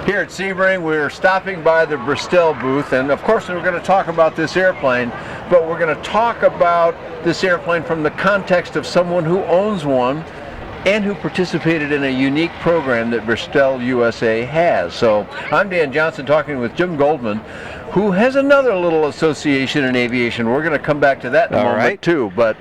Here at Sebring, we're stopping by the Bristell booth, and of course we're going to talk about this airplane, but we're going to talk about this airplane from the context of someone who owns one and who participated in a unique program that Bristell USA has. So I'm Dan Johnson talking with Jim Goldman, who has another little association in aviation. We're going to come back to that in a moment too, but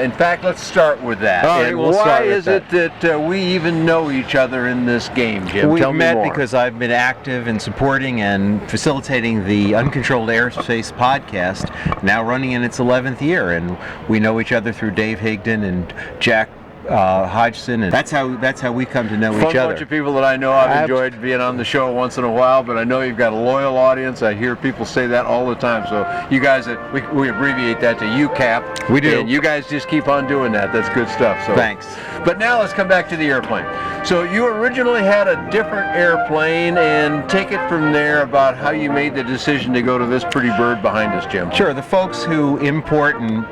in fact, let's start with that. And why is it that we even know each other in this game, Jim? We've Tell me met more. because I've been active in supporting and facilitating the Uncontrolled Airspace podcast, now running in its 11th year, and we know each other through Dave Higdon and Jack Hodgson, and that's how we come to know each other. Bunch of people that I know. I've enjoyed being on the show once in a while, but I know you've got a loyal audience. I hear people say that all the time. So you guys, we abbreviate that to UCAP. We do. And you guys just keep on doing that. That's good stuff. So thanks. But now let's come back to the airplane. So you originally had a different airplane, and take it from there about how you made the decision to go to this pretty bird behind us, Jim. Sure. The folks who import and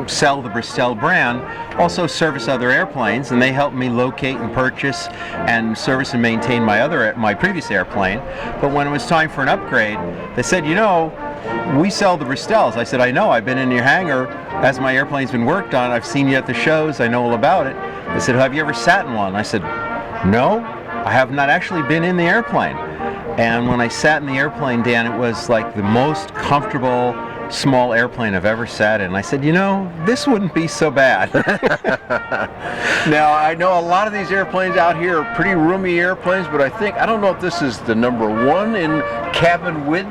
sell the Bristell brand also service other airplanes, and they help me locate and purchase and service and maintain my previous airplane. But when it was time for an upgrade, they said, you know, we sell the Bristells. I said, I know, I've been in your hangar as my airplane's been worked on. I've seen you at the shows, I know all about it. They said, have you ever sat in one? I said, no, I have not actually been in the airplane. And when I sat in the airplane, Dan, it was like the most comfortable small airplane I've ever sat in. I said, you know, this wouldn't be so bad. Now, I know a lot of these airplanes out here are pretty roomy airplanes, but I don't know if this is the number one in cabin width,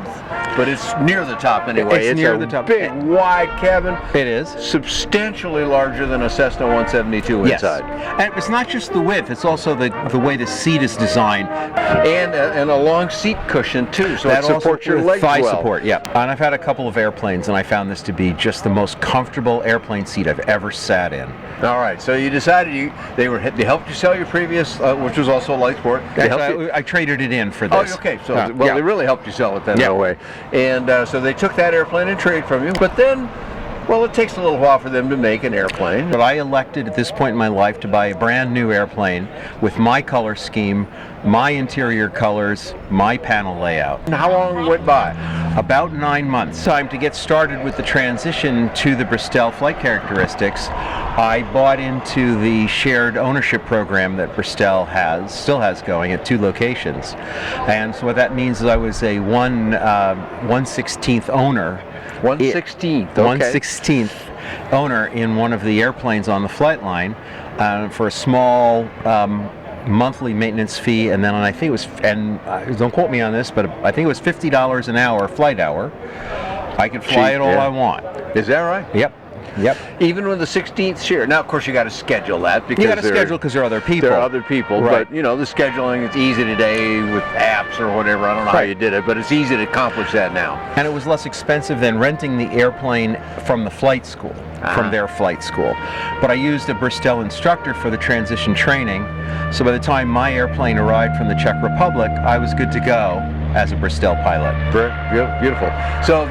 but it's near the top anyway. It's near the top. Big, wide cabin. It is. Substantially larger than a Cessna 172 yes. inside. And it's not just the width, it's also the way the seat is designed. And a long seat cushion too, so that it supports your legs thigh well. support, yeah. And I've had a couple of airplanes, and I found this to be just the most comfortable airplane seat I've ever sat in. All right, so you decided they helped you sell your previous, which was also Light Sport. I traded it in for this. Oh, okay. So they really helped you sell it then in a way. And so they took that airplane and trade from you. But then, well, it takes a little while for them to make an airplane. But I elected at this point in my life to buy a brand new airplane with my color scheme, my interior colors, my panel layout. And how long went by? About 9 months. Time to get started with the transition to the Bristell flight characteristics. I bought into the shared ownership program that Bristell still has going at 2 locations. And so what that means is I was a 1/16th owner. 1/16th, okay. 1/16th owner in one of the airplanes on the flight line for a small monthly maintenance fee, and then I think it was, and don't quote me on this, but I think it was $50 an hour, flight hour. I could fly it all I want. Is that right? Yep. Even with the 16th share. Now, of course, you got to schedule that because you got to schedule because there are other people. There are other people, right. But you know the scheduling. It's easy today with apps or whatever. I don't know how you did it, but it's easy to accomplish that now. And it was less expensive than renting the airplane from the flight school, from their flight school. But I used a Bristell instructor for the transition training, so by the time my airplane arrived from the Czech Republic, I was good to go as a Bristell pilot. Beautiful. So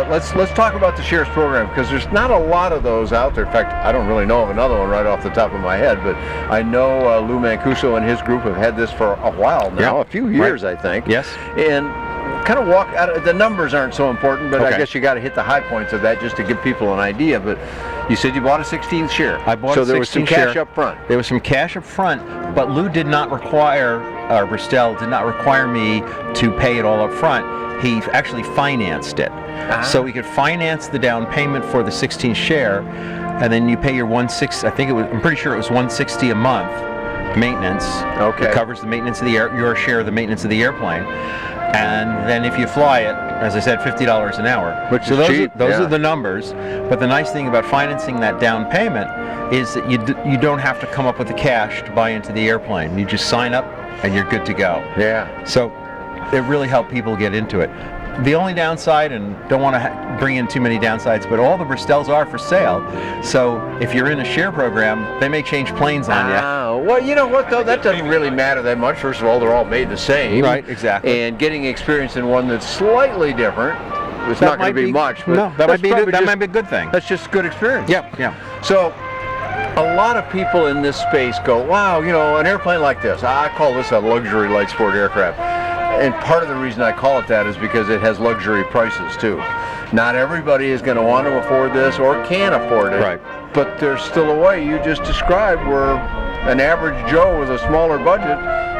let's talk about the shares program, because there's not a lot of those out there. In fact, I don't really know of another one right off the top of my head, but I know Lou Mancuso and his group have had this for a while now, a few years, I think. Yes. And kind of walk out of, the numbers aren't so important, but I guess you got to hit the high points of that just to give people an idea. But you said you bought a 16th share. I bought so a 16th share. So there was some cash up front. There was some cash up front, but Lou did not require, or Bristell did not require me to pay it all up front. He actually financed it. So we could finance the down payment for the 16th share, and then you pay your I'm pretty sure it was $160 a month maintenance. Okay. It covers the maintenance of your share of the maintenance of the airplane. And then if you fly it, as I said, $50 an hour. Which is cheap. Those are the numbers. But the nice thing about financing that down payment is that you don't have to come up with the cash to buy into the airplane. You just sign up and you're good to go. Yeah. So it really helped people get into it. The only downside, and don't want to bring in too many downsides, but all the Bristells are for sale. So if you're in a share program, they may change planes on you. Well, you know what, though? That doesn't really matter that much. First of all, they're all made the same. Right, exactly. And getting experience in one that's slightly different, it's not going to be much. But no, that might be a good thing. That's just good experience. Yeah. So a lot of people in this space go, wow, you know, an airplane like this, I call this a luxury light sport aircraft. And part of the reason I call it that is because it has luxury prices too. Not everybody is going to want to afford this or can afford it. Right. But there's still a way you just described where an average Joe with a smaller budget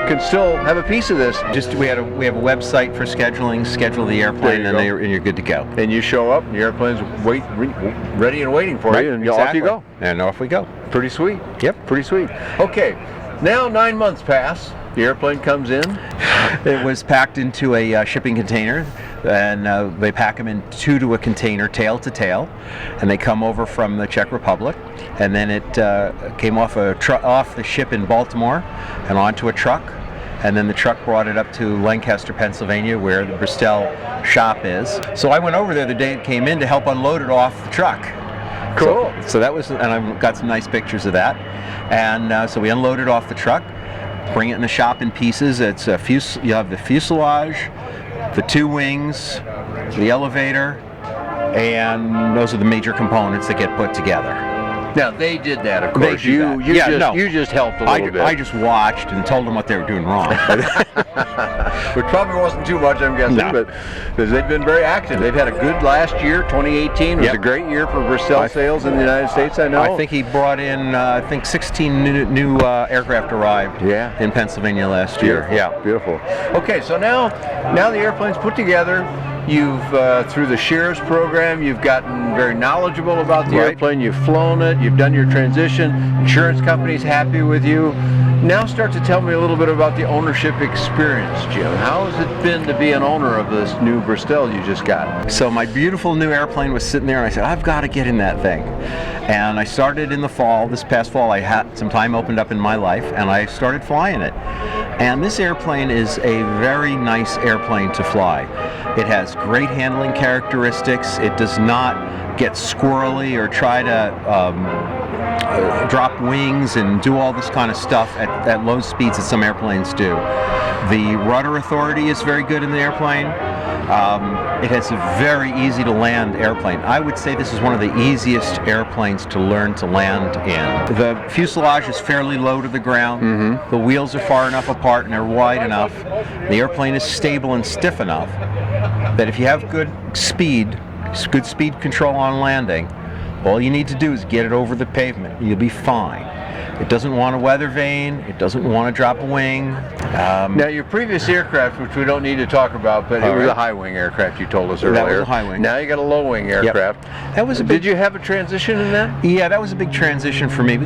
can still have a piece of this. We have a website for scheduling. Schedule the airplane, and you're good to go. And you show up, and the airplane's ready and waiting for you, and exactly. off you go. And off we go. Pretty sweet. Yep. Pretty sweet. Okay, now 9 months pass. The airplane comes in. It was packed into a shipping container, and they pack them in two to a container, tail to tail, and they come over from the Czech Republic, and then it came off the ship in Baltimore and onto a truck, and then the truck brought it up to Lancaster, Pennsylvania, where the Bristell shop is. So I went over there the day it came in to help unload it off the truck. Cool. So that was, and I've got some nice pictures of that, and so we unloaded off the truck. Bring it in the shop in pieces. It's you have the fuselage, the two wings, the elevator, and those are the major components that get put together. Now they did that, of course. You just helped a little bit. I just watched and told them what they were doing wrong. Which probably wasn't too much, I'm guessing, but because they've been very active. They've had a good last year. 2018 was a great year for Bristell sales in the United States, I know. I think he brought in, 16 new aircraft arrived in Pennsylvania last year. Yeah, beautiful. Okay, so now the airplane's put together. You've, through the shares program, you've gotten very knowledgeable about the airplane. You've flown it. You've done your transition. Insurance company's happy with you. Now start to tell me a little bit about the ownership experience, Jim. How has it been to be an owner of this new Bristell you just got? So my beautiful new airplane was sitting there, and I said, I've got to get in that thing. And I started in the fall. This past fall, I had some time opened up in my life, and I started flying it. And this airplane is a very nice airplane to fly. It has great handling characteristics. It does not get squirrely or try to drop wings and do all this kind of stuff at low speeds that some airplanes do. The rudder authority is very good in the airplane. It has a very easy to land airplane. I would say this is one of the easiest airplanes to learn to land in. The fuselage is fairly low to the ground. Mm-hmm. The wheels are far enough apart and they're wide enough. The airplane is stable and stiff enough that if you have good speed control on landing, all you need to do is get it over the pavement. You'll be fine. It doesn't want a weather vane. It doesn't want to drop a wing. Now, your previous aircraft, which we don't need to talk about, but it was a high-wing aircraft you told us earlier. That was a high-wing. Now you got a low-wing aircraft. Yep. That was a big, Did you have a transition in that? Yeah, that was a big transition for me.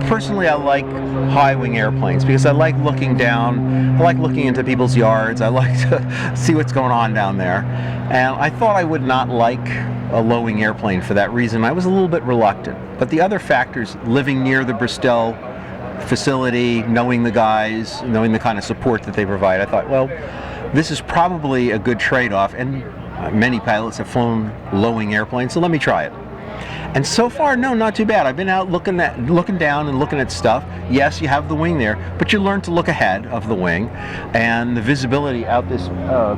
Personally, I like high-wing airplanes because I like looking down. I like looking into people's yards. I like to see what's going on down there. And I thought I would not like a low-wing airplane for that reason. I was a little bit reluctant. But the other factors, living near the Bristell facility, knowing the guys, knowing the kind of support that they provide, I thought, well, this is probably a good trade-off. And many pilots have flown low-wing airplanes, so let me try it. And so far, no, not too bad. I've been out looking down and looking at stuff. Yes, you have the wing there, but you learn to look ahead of the wing, and the visibility out this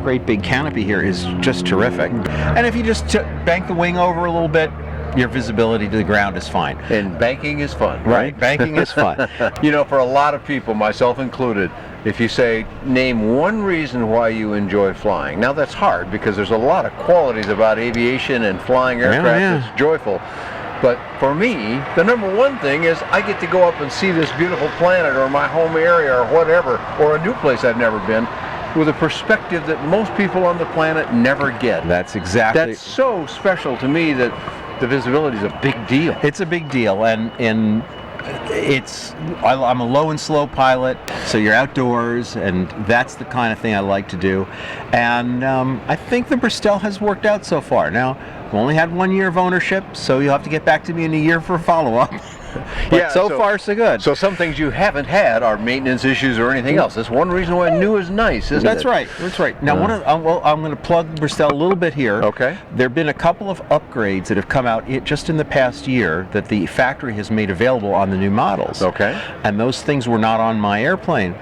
great big canopy here is just terrific. And if you just bank the wing over a little bit, your visibility to the ground is fine. And banking is fun, right? Banking is fun. You know, for a lot of people, myself included, if you say, name one reason why you enjoy flying. Now that's hard because there's a lot of qualities about aviation and flying aircraft that's joyful. But for me, the number one thing is I get to go up and see this beautiful planet or my home area or whatever, or a new place I've never been, with a perspective that most people on the planet never get. That's exactly. That's so special to me that the visibility is a big deal. It's a big deal, and I'm a low and slow pilot, so you're outdoors, and that's the kind of thing I like to do. And I think the Bristell has worked out so far. Now, I've only had 1 year of ownership, so you'll have to get back to me in a year for a follow-up. But so far, so good. So some things you haven't had are maintenance issues or anything else. That's one reason why new is nice, isn't it? That's right. That's right. Now, I'm going to plug Bristell a little bit here. Okay. There have been a couple of upgrades that have come out just in the past year that the factory has made available on the new models. Okay. And those things were not on my airplane.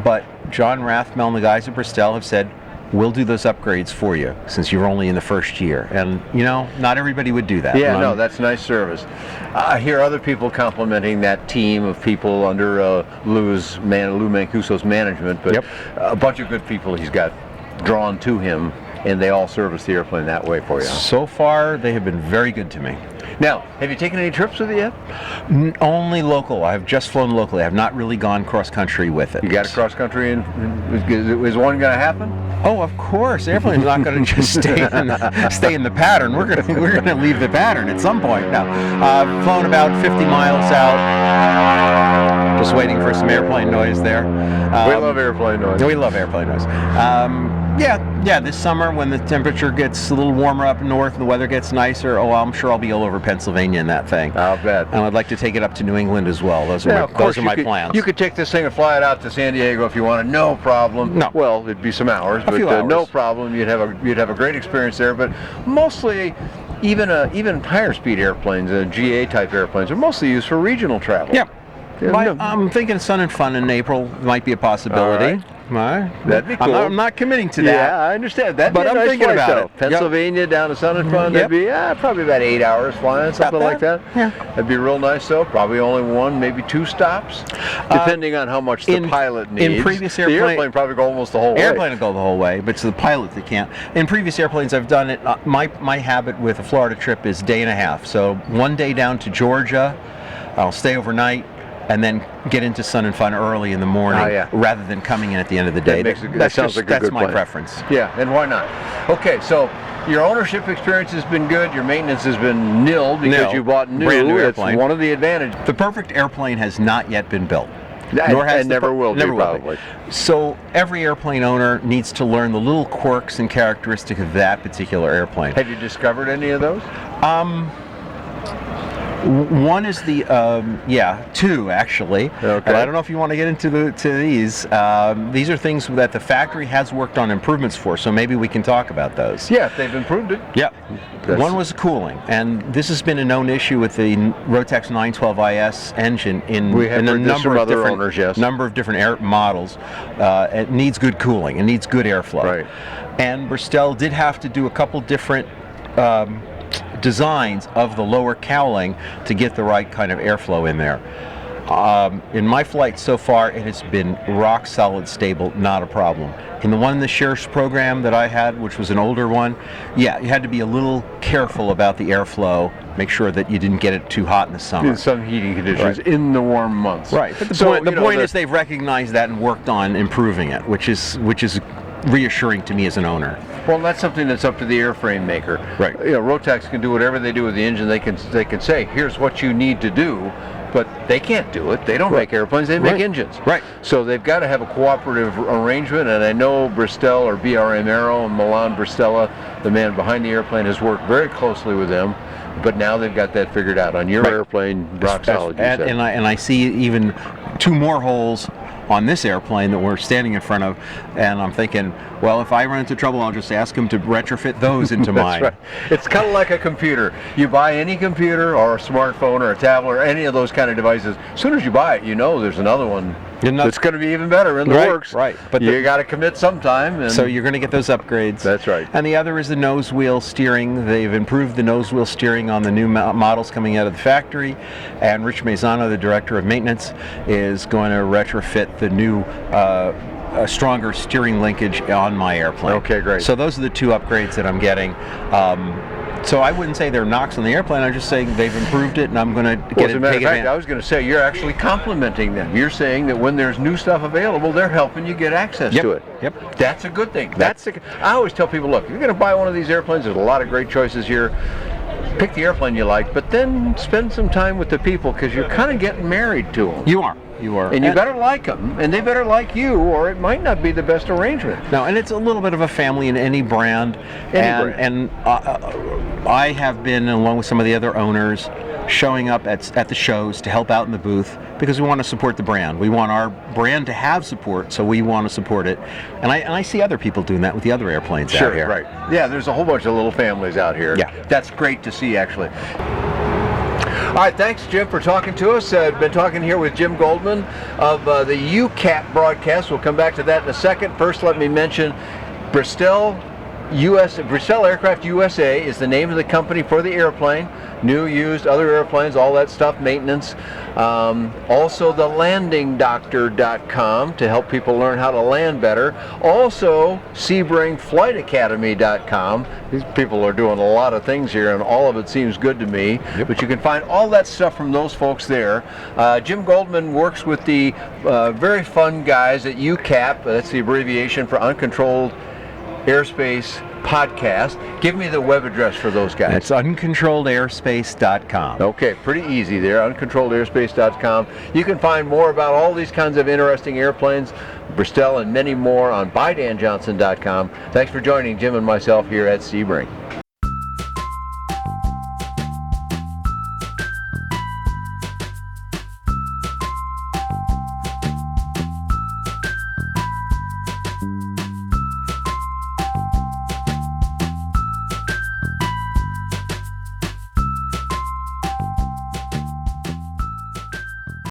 But John Rathmel and the guys at Bristell have said, we'll do those upgrades for you since you're only in the first year. And not everybody would do that. Yeah, no, that's nice service. I hear other people complimenting that team of people under Lou Mancuso's management, but a bunch of good people he's got drawn to him, and they all service the airplane that way for you. So far, they have been very good to me. Now, have you taken any trips with it yet? Only local. I've just flown locally. I've not really gone cross-country with it. You got a cross-country, and is one going to happen? Oh, of course. Airplane's not going to just stay in the pattern. We're going to leave the pattern at some point. Now, I've flown about 50 miles out. Just waiting for some airplane noise there. We love airplane noise. We love airplane noise. Yeah, this summer when the temperature gets a little warmer up north and the weather gets nicer, I'm sure I'll be all over Pennsylvania in that thing. I'll bet. And I'd like to take it up to New England as well. Those are my plans. You could take this thing and fly it out to San Diego if you wanted, no problem. No. Well, it'd be some hours, but no problem. You'd have a great experience there, but mostly even higher speed airplanes, GA type airplanes, are mostly used for regional travel. Yeah. I'm thinking Sun and Fun in April might be a possibility. All right. That'd be cool. I'm not committing to that. Yeah, I understand. That'd but be a I'm nice thinking flight, about though. it. Pennsylvania down to Sun and Fun. That'd be probably about 8 hours flying, something like that. Yeah. That'd be real nice, though. Probably only one, maybe 2 stops, depending on how much the pilot needs. In previous the airplane probably go almost the whole way. Airplane will go the whole way, but it's the pilot that can't. In previous airplanes, I've done it. My habit with a Florida trip is day and a half. So one day down to Georgia, I'll stay overnight, and then get into Sun and Fun early in the morning, rather than coming in at the end of the day. That sounds like a good That's my plan. preference. Yeah, and why not? Okay, so your ownership experience has been good. Your maintenance has been nil because you bought new. Brand new It's airplane. one of the advantages. The perfect airplane has not yet been built. And never will be, probably. So every airplane owner needs to learn the little quirks and characteristics of that particular airplane. Have you discovered any of those? One is two actually. Okay. And I don't know if you want to get into these. These are things that the factory has worked on improvements for, so maybe we can talk about those. Yeah, they've improved it. Yeah. One was cooling, and this has been a known issue with the Rotax 912IS engine in a number of different air models. It needs good cooling. It needs good airflow. Right. And Bristell did have to do a couple different designs of the lower cowling to get the right kind of airflow in there. In my flight so far, it has been rock solid stable, not a problem. In the one in the Sheriff's program that I had, which was an older one, you had to be a little careful about the airflow, make sure that you didn't get it too hot in the summer. In some heating conditions, in the warm months. Right, but the point is they've recognized that and worked on improving it, which is reassuring to me as an owner. Well, that's something that's up to the airframe maker. Right. Rotax can do whatever they do with the engine. They can say, here's what you need to do, but they can't do it. They don't make airplanes. They make engines. Right. So they've got to have a cooperative arrangement. And I know Bristell or BRM Aero and Milan Bristela, the man behind the airplane, has worked very closely with them. But now they've got that figured out on your airplane, rock solid. And I see even 2 more holes on this airplane that we're standing in front of, and I'm thinking, well, if I run into trouble, I'll just ask him to retrofit those into mine. That's right. It's kind of like a computer. You buy any computer or a smartphone or a tablet or any of those kind of devices, as soon as you buy it, there's another one that's going to be even better in the works. Right. But you got to commit sometime. And so you're going to get those upgrades. That's right. And the other is the nose wheel steering. They've improved the nose wheel steering on the new models coming out of the factory. And Rich Maisano, the director of maintenance, is going to retrofit the new a stronger steering linkage on my airplane. Okay, great. So those are the 2 upgrades that I'm getting. So I wouldn't say they're knocks on the airplane. I'm just saying they've improved it, and I'm going to take advantage. I was going to say, you're actually complimenting them. You're saying that when there's new stuff available, they're helping you get access to it. Yep. That's a good thing. I always tell people, look, if you're going to buy one of these airplanes, there's a lot of great choices here. Pick the airplane you like, but then spend some time with the people, because you're kind of getting married to them. You are. And you better like them, and they better like you, or it might not be the best arrangement. No, and it's a little bit of a family in any brand. And I have been, along with some of the other owners, showing up at the shows to help out in the booth because we want to support the brand. We want our brand to have support, so we want to support it. And I see other people doing that with the other airplanes out here. Right. Yeah, there's a whole bunch of little families out here. Yeah. That's great to see, actually. All right, thanks, Jim, for talking to us. I've been talking here with Jim Goldman of the UCAT broadcast. We'll come back to that in a second. First, let me mention Bristell Aircraft USA is the name of the company for the airplane. New, used, other airplanes, all that stuff, maintenance. Also the landingdoctor.com to help people learn how to land better. Also sebringflightacademy.com. These people are doing a lot of things here and all of it seems good to me. Yep. But you can find all that stuff from those folks there. Jim Goldman works with the very fun guys at UCAP. That's the abbreviation for Uncontrolled Airspace Podcast. Give me the web address for those guys. It's uncontrolledairspace.com. Okay, pretty easy there, uncontrolledairspace.com. You can find more about all these kinds of interesting airplanes, Bristell and many more on bydanjohnson.com. Thanks for joining Jim and myself here at Sebring.